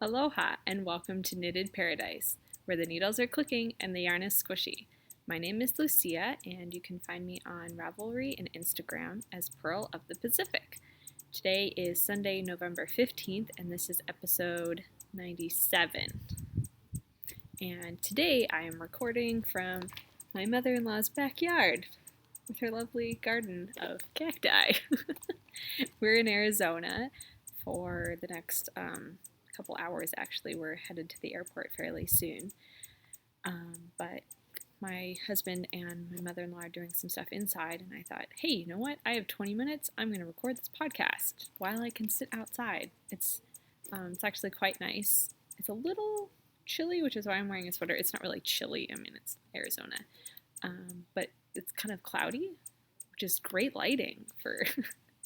Aloha and welcome to Knitted Paradise, where the needles are clicking and the yarn is squishy. My name is Lucia and you can find me on Ravelry and Instagram as Pearl of the Pacific. Today is Sunday, November 15th, and this is episode 97. And today I am recording from my mother-in-law's backyard with her lovely garden of cacti. We're in Arizona for the next couple hours. Actually, we're headed to the airport fairly soon, but my husband and my mother-in-law are doing some stuff inside, and I thought, hey, you know what, I have 20 minutes, I'm going to record this podcast while I can sit outside. It's actually quite nice. It's a little chilly, which is why I'm wearing a sweater. It's not really chilly, I mean, it's Arizona, but it's kind of cloudy, which is great lighting for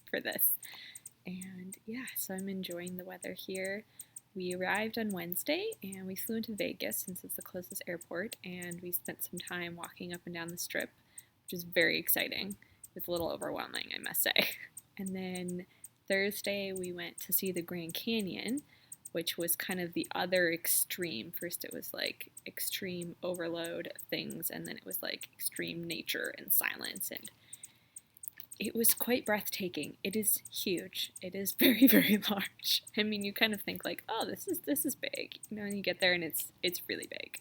for this. And yeah, so I'm enjoying the weather here. We arrived on Wednesday and we flew into Vegas since it's the closest airport, and we spent some time walking up and down the strip, which is very exciting. It was a little overwhelming, I must say. And then Thursday we went to see the Grand Canyon, which was kind of the other extreme. First it was like extreme overload of things, and then it was like extreme nature and silence, and it was quite breathtaking. It is huge. It is very, very large. I mean, you kind of think like, oh, this is big, you know, and you get there and it's really big.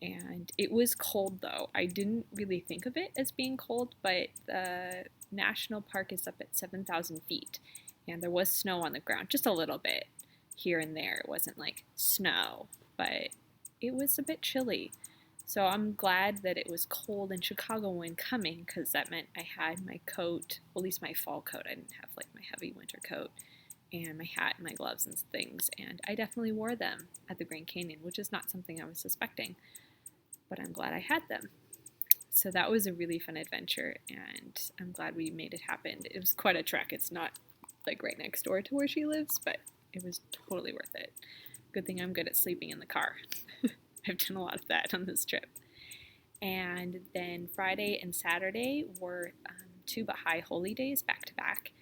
And it was cold though. I didn't really think of it as being cold, but the national park is up at 7,000 feet, and there was snow on the ground, just a little bit here and there. It wasn't like snow, but it was a bit chilly. So I'm glad that it was cold in Chicago when coming, because that meant I had my coat, well, at least my fall coat. I didn't have like my heavy winter coat and my hat and my gloves and things, and I definitely wore them at the Grand Canyon, which is not something I was suspecting, but I'm glad I had them. So that was a really fun adventure, and I'm glad we made it happen. It was quite a trek. It's not like right next door to where she lives, but it was totally worth it. Good thing I'm good at sleeping in the car. I've done a lot of that on this trip. And then Friday and Saturday were two Baha'i holy days back to back,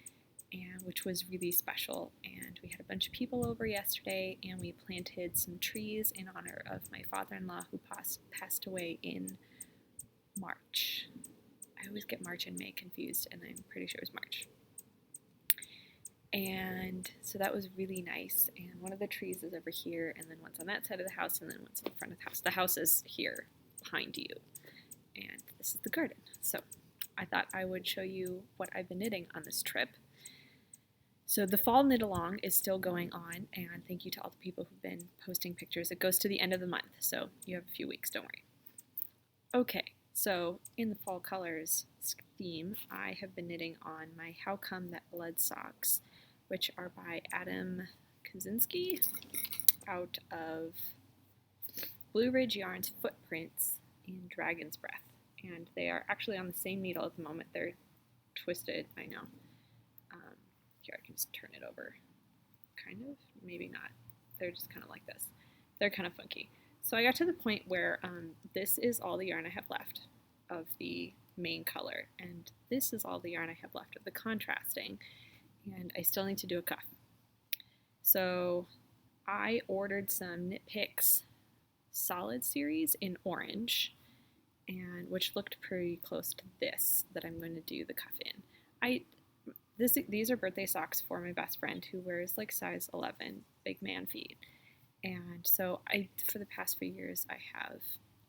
and which was really special. And we had a bunch of people over yesterday, and we planted some trees in honor of my father-in-law who passed away in March. I always get March and May confused, and I'm pretty sure it was March. And so that was really nice. And one of the trees is over here, and then one's on that side of the house, and then one's in front of the house. The house is here behind you, and this is the garden. So I thought I would show you what I've been knitting on this trip. So the fall knit along is still going on, and thank you to all the people who've been posting pictures. It goes to the end of the month, so you have a few weeks, don't worry. Okay, so in the fall colors theme, I have been knitting on my How Come That Blood socks, which are by Kaczynski out of Blue Ridge Yarns Footprints in Dragon's Breath. And they are actually on the same needle at the moment. They're twisted, I know. Here, I can just turn it over. Kind of, maybe not. They're just kind of like this. They're kind of funky. So I got to the point where this is all the yarn I have left of the main color, and this is all the yarn I have left of the contrasting. And I still need to do a cuff. So I ordered some Knit Picks solid series in orange, and which looked pretty close to this that I'm going to do the cuff in. These are birthday socks for my best friend who wears like size 11 big man feet. And so for the past few years, I have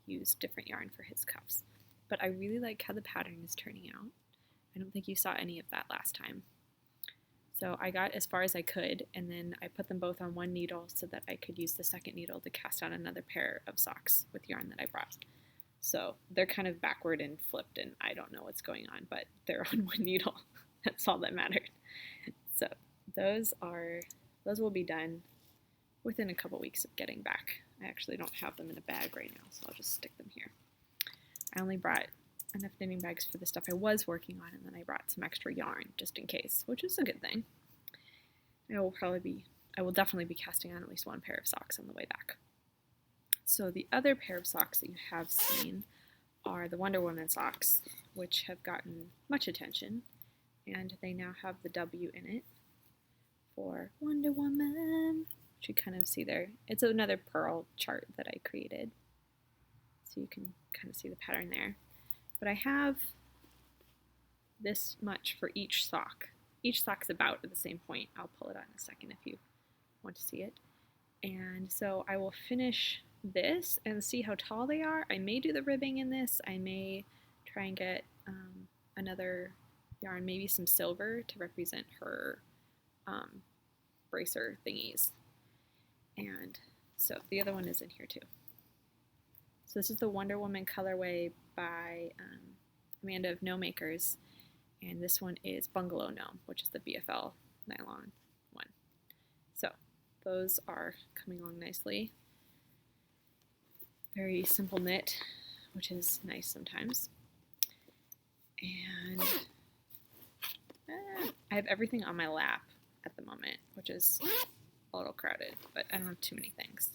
used different yarn for his cuffs. But I really like how the pattern is turning out. I don't think you saw any of that last time. So I got as far as I could, and then I put them both on one needle so that I could use the second needle to cast on another pair of socks with yarn that I brought. So they're kind of backward and flipped, and I don't know what's going on, but they're on one needle. That's all that mattered. So those will be done within a couple weeks of getting back. I actually don't have them in a bag right now, so I'll just stick them here. I only brought enough knitting bags for the stuff I was working on, and then I brought some extra yarn just in case, which is a good thing. I will definitely be casting on at least one pair of socks on the way back. So the other pair of socks that you have seen are the Wonder Woman socks, which have gotten much attention, and they now have the W in it for Wonder Woman. which you kind of see there. It's another purl chart that I created, so you can kind of see the pattern there. But I have this much for each sock. Each sock's about at the same point. I'll pull it out in a second if you want to see it. And so I will finish this and see how tall they are. I may do the ribbing in this. I may try and get another yarn, maybe some silver to represent her bracer thingies. And so the other one is in here too. So this is the Wonder Woman colorway by Amanda of GnomeAcres, and this one is Bungalow Gnome, which is the BFL nylon one. So those are coming along nicely. Very simple knit, which is nice sometimes. And I have everything on my lap at the moment, which is a little crowded, but I don't have too many things.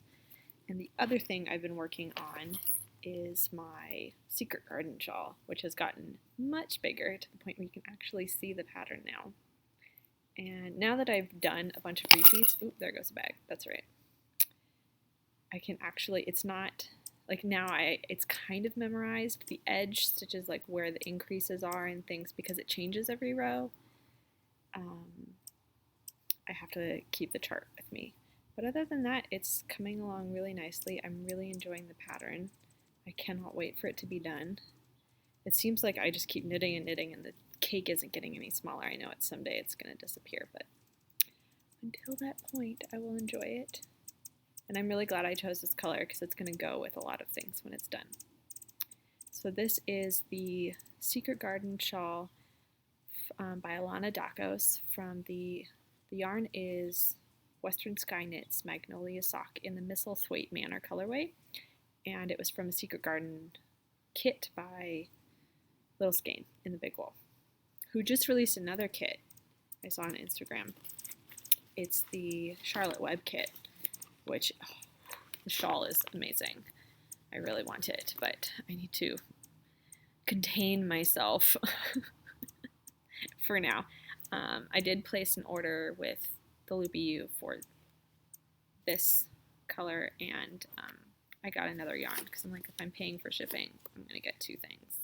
And the other thing I've been working on is my Secret Garden shawl, which has gotten much bigger to the point where you can actually see the pattern now. And now that I've done a bunch of repeats, oop, there goes the bag, that's right. I can actually, it's not, like now it's kind of memorized. The edge stitches, like where the increases are and things, because it changes every row. I have to keep the chart with me. But other than that, it's coming along really nicely. I'm really enjoying the pattern. I cannot wait for it to be done. It seems like I just keep knitting and knitting and the cake isn't getting any smaller. I know someday it's going to disappear, but until that point, I will enjoy it. And I'm really glad I chose this color because it's going to go with a lot of things when it's done. So this is the Secret Garden shawl by Alana Dakos. From the yarn is Western Sky Knits Magnolia sock in the Misselthwaite Manor colorway, and it was from a Secret Garden kit by Little Skein in the Big Wool, who just released another kit I saw on Instagram. It's the Charlotte Web kit, which the shawl is amazing. I really want it, but I need to contain myself for now. I did place an order with the Loopy U for this color, and I got another yarn because I'm like, if I'm paying for shipping, I'm going to get two things.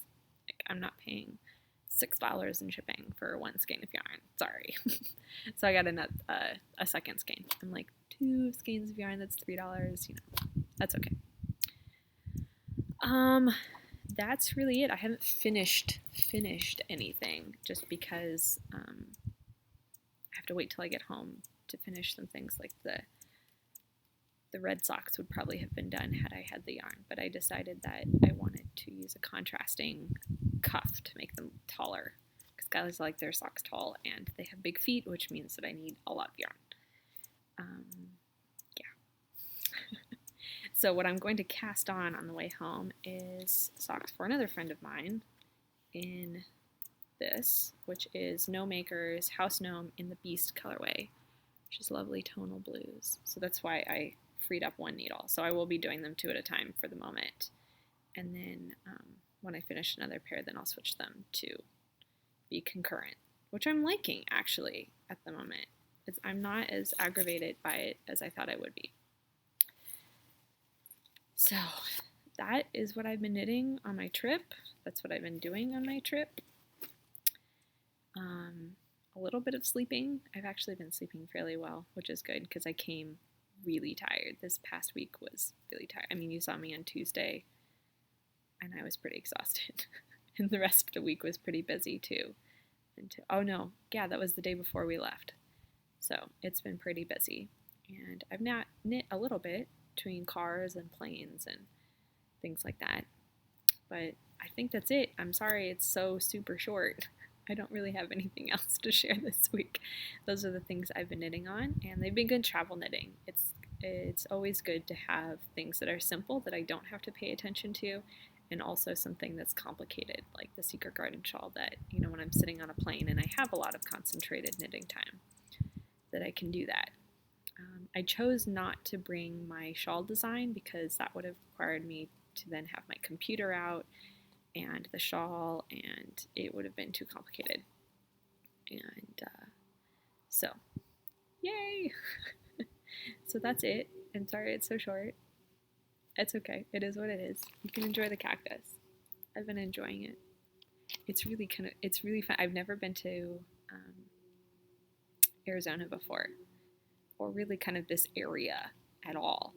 Like, I'm not paying $6 in shipping for one skein of yarn. Sorry. So I got a second skein. I'm like, 2 skeins of yarn, that's $3, you know. That's okay. That's really it. I haven't finished anything just because I have to wait till I get home to finish some things. Like the red socks would probably have been done had I had the yarn, but I decided that I wanted to use a contrasting cuff to make them taller, because guys like their socks tall and they have big feet, which means that I need a lot of yarn. So what I'm going to cast on the way home is socks for another friend of mine in this, which is GnomeAcres House Gnome in the Beast colorway, which is lovely tonal blues. So that's why I freed up one needle. So I will be doing them 2 at a time for the moment. And then when I finish another pair, then I'll switch them to be concurrent, which I'm liking actually at the moment. I'm not as aggravated by it as I thought I would be. So that is what I've been knitting on my trip. That's what I've been doing on my trip. A little bit of sleeping. I've actually been sleeping fairly well, which is good because I came really tired. This past week was really tired. I mean, you saw me on Tuesday and I was pretty exhausted. And the rest of the week was pretty busy too. Oh no, yeah, that was the day before we left. So it's been pretty busy. And I've not knit a little bit between cars and planes and things like that. But I think that's it. I'm sorry it's so super short. I don't really have anything else to share this week. Those are the things I've been knitting on, and they've been good travel knitting. It's always good to have things that are simple that I don't have to pay attention to, and also something that's complicated, like the Secret Garden shawl that, you know, when I'm sitting on a plane and I have a lot of concentrated knitting time, that I can do that. I chose not to bring my shawl design because that would have required me to then have my computer out and the shawl, and it would have been too complicated. And so, yay! So that's it. I'm sorry it's so short. It's okay. It is what it is. You can enjoy the cactus. I've been enjoying it. It's really fun. I've never been to um, Arizona before, or really kind of this area at all.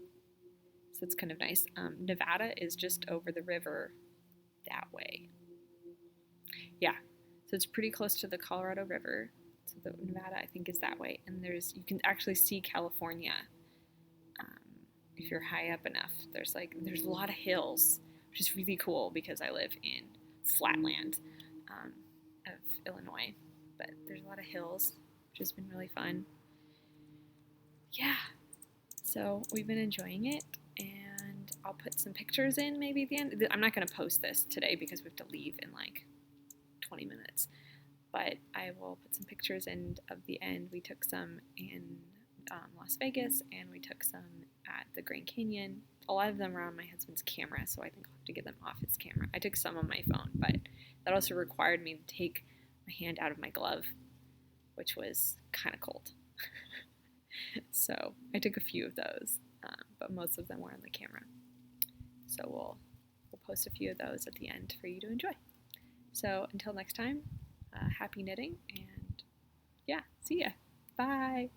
So it's kind of nice. Nevada is just over the river that way. Yeah, so it's pretty close to the Colorado River. So the Nevada, I think, is that way, and you can actually see California um, if you're high up enough. There's a lot of hills, which is really cool because I live in flatland um, of Illinois, but there's a lot of hills, which has been really fun. Yeah, so we've been enjoying it, and I'll put some pictures in maybe at the end. I'm not going to post this today because we have to leave in like 20 minutes, but I will put some pictures in of the end. We took some in Las Vegas, and we took some at the Grand Canyon. A lot of them are on my husband's camera, so I think I'll have to get them off his camera. I took some on my phone, but that also required me to take my hand out of my glove, which was kind of cold. So I took a few of those, but most of them were on the camera. So we'll post a few of those at the end for you to enjoy. So until next time, happy knitting, and yeah, see ya. Bye.